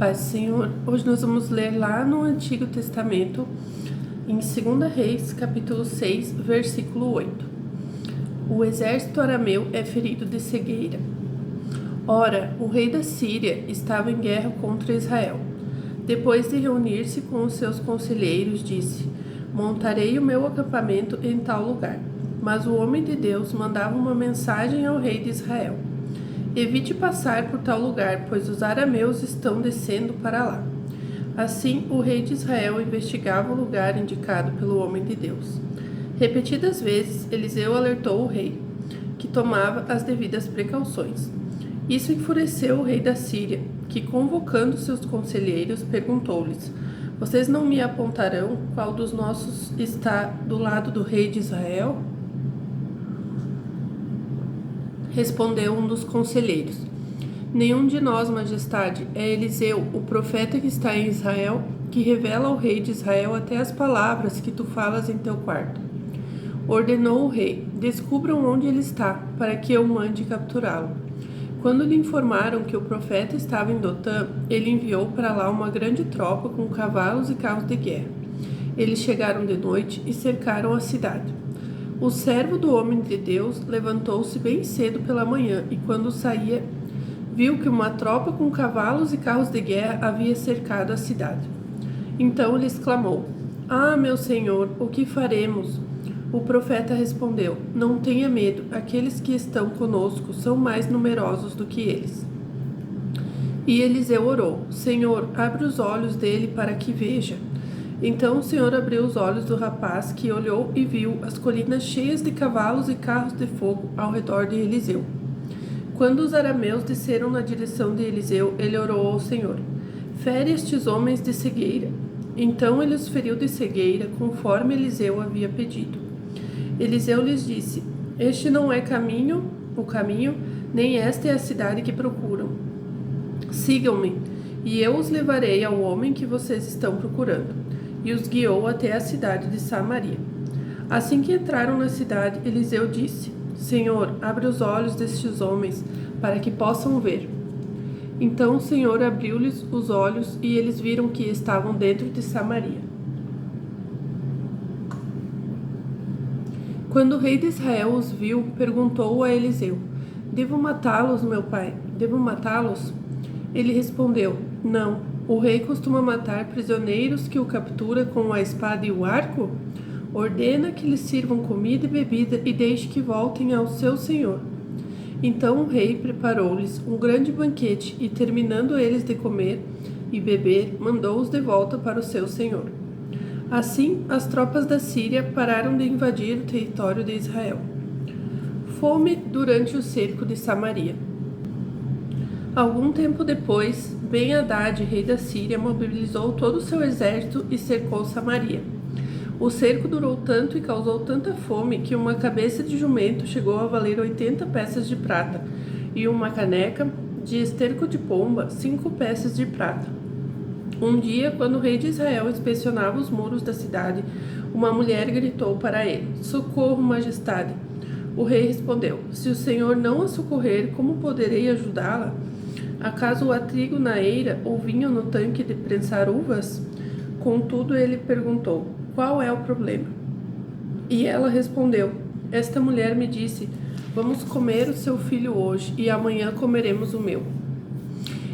Paz do Senhor. Hoje nós vamos ler lá no Antigo Testamento, em 2 Reis, capítulo 6, versículo 8. O exército arameu é ferido de cegueira. Ora, o rei da Síria estava em guerra contra Israel. Depois de reunir-se com os seus conselheiros, disse: montarei o meu acampamento em tal lugar. Mas o homem de Deus mandava uma mensagem ao rei de Israel: evite passar por tal lugar, pois os arameus estão descendo para lá. Assim, o rei de Israel investigava o lugar indicado pelo homem de Deus. Repetidas vezes, Eliseu alertou o rei, que tomava as devidas precauções. Isso enfureceu o rei da Síria, que, convocando seus conselheiros, perguntou-lhes: vocês não me apontarão qual dos nossos está do lado do rei de Israel? Respondeu um dos conselheiros: nenhum de nós, majestade, é Eliseu, o profeta que está em Israel, que revela ao rei de Israel até as palavras que tu falas em teu quarto. Ordenou o rei: descubram onde ele está, para que eu mande capturá-lo. Quando lhe informaram que o profeta estava em Dotã, ele enviou para lá uma grande tropa com cavalos e carros de guerra. Eles chegaram de noite e cercaram a cidade. O servo do homem de Deus levantou-se bem cedo pela manhã e, quando saía, viu que uma tropa com cavalos e carros de guerra havia cercado a cidade. Então ele exclamou: ah, meu senhor, o que faremos? O profeta respondeu: não tenha medo, aqueles que estão conosco são mais numerosos do que eles. E Eliseu orou: Senhor, abre os olhos dele para que veja. Então o Senhor abriu os olhos do rapaz, que olhou e viu as colinas cheias de cavalos e carros de fogo ao redor de Eliseu. Quando os arameus desceram na direção de Eliseu, ele orou ao Senhor: fere estes homens de cegueira. Então ele os feriu de cegueira, conforme Eliseu havia pedido. Eliseu lhes disse: este não é o caminho, nem esta é a cidade que procuram. Sigam-me, e eu os levarei ao homem que vocês estão procurando. E os guiou até a cidade de Samaria. Assim que entraram na cidade, Eliseu disse: Senhor, abre os olhos destes homens, para que possam ver. Então o Senhor abriu-lhes os olhos, e eles viram que estavam dentro de Samaria. Quando o rei de Israel os viu, perguntou a Eliseu: devo matá-los, meu pai? Devo matá-los? Ele respondeu: não. O rei costuma matar prisioneiros que o captura com a espada e o arco? Ordena que lhes sirvam comida e bebida e deixe que voltem ao seu senhor. Então o rei preparou-lhes um grande banquete e, terminando eles de comer e beber, mandou-os de volta para o seu senhor. Assim, as tropas da Síria pararam de invadir o território de Israel. Fome durante o cerco de Samaria. Algum tempo depois, Ben-Hadad, rei da Síria, mobilizou todo o seu exército e cercou Samaria. O cerco durou tanto e causou tanta fome que uma cabeça de jumento chegou a valer 80 peças de prata e uma caneca de esterco de pomba 5 peças de prata. Um dia, quando o rei de Israel inspecionava os muros da cidade, uma mulher gritou para ele: socorro, majestade! O rei respondeu: se o Senhor não a socorrer, como poderei ajudá-la? Acaso há trigo na eira ou vinho no tanque de prensar uvas? Contudo, ele perguntou: qual é o problema? E ela respondeu: esta mulher me disse: vamos comer o seu filho hoje e amanhã comeremos o meu.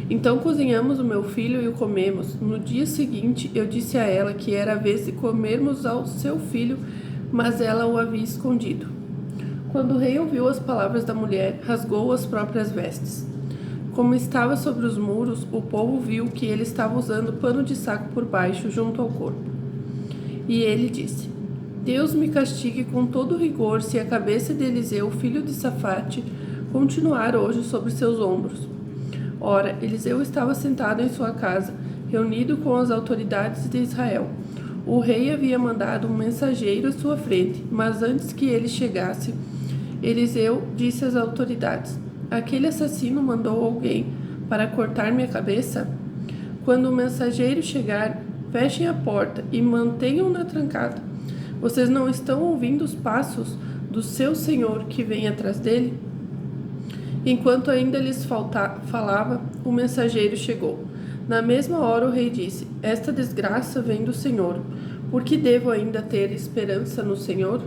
Então cozinhamos o meu filho e o comemos. No dia seguinte, eu disse a ela que era a vez de comermos ao seu filho, mas ela o havia escondido. Quando o rei ouviu as palavras da mulher, rasgou as próprias vestes. Como estava sobre os muros, o povo viu que ele estava usando pano de saco por baixo, junto ao corpo. E ele disse: Deus me castigue com todo rigor se a cabeça de Eliseu, filho de Safate, continuar hoje sobre seus ombros. Ora, Eliseu estava sentado em sua casa, reunido com as autoridades de Israel. O rei havia mandado um mensageiro à sua frente, mas antes que ele chegasse, Eliseu disse às autoridades: aquele assassino mandou alguém para cortar minha cabeça? Quando o mensageiro chegar, fechem a porta e mantenham-na trancada. Vocês não estão ouvindo os passos do seu senhor que vem atrás dele? Enquanto ainda lhes falava, o mensageiro chegou. Na mesma hora o rei disse: Esta desgraça vem do Senhor. Por que devo ainda ter esperança no Senhor?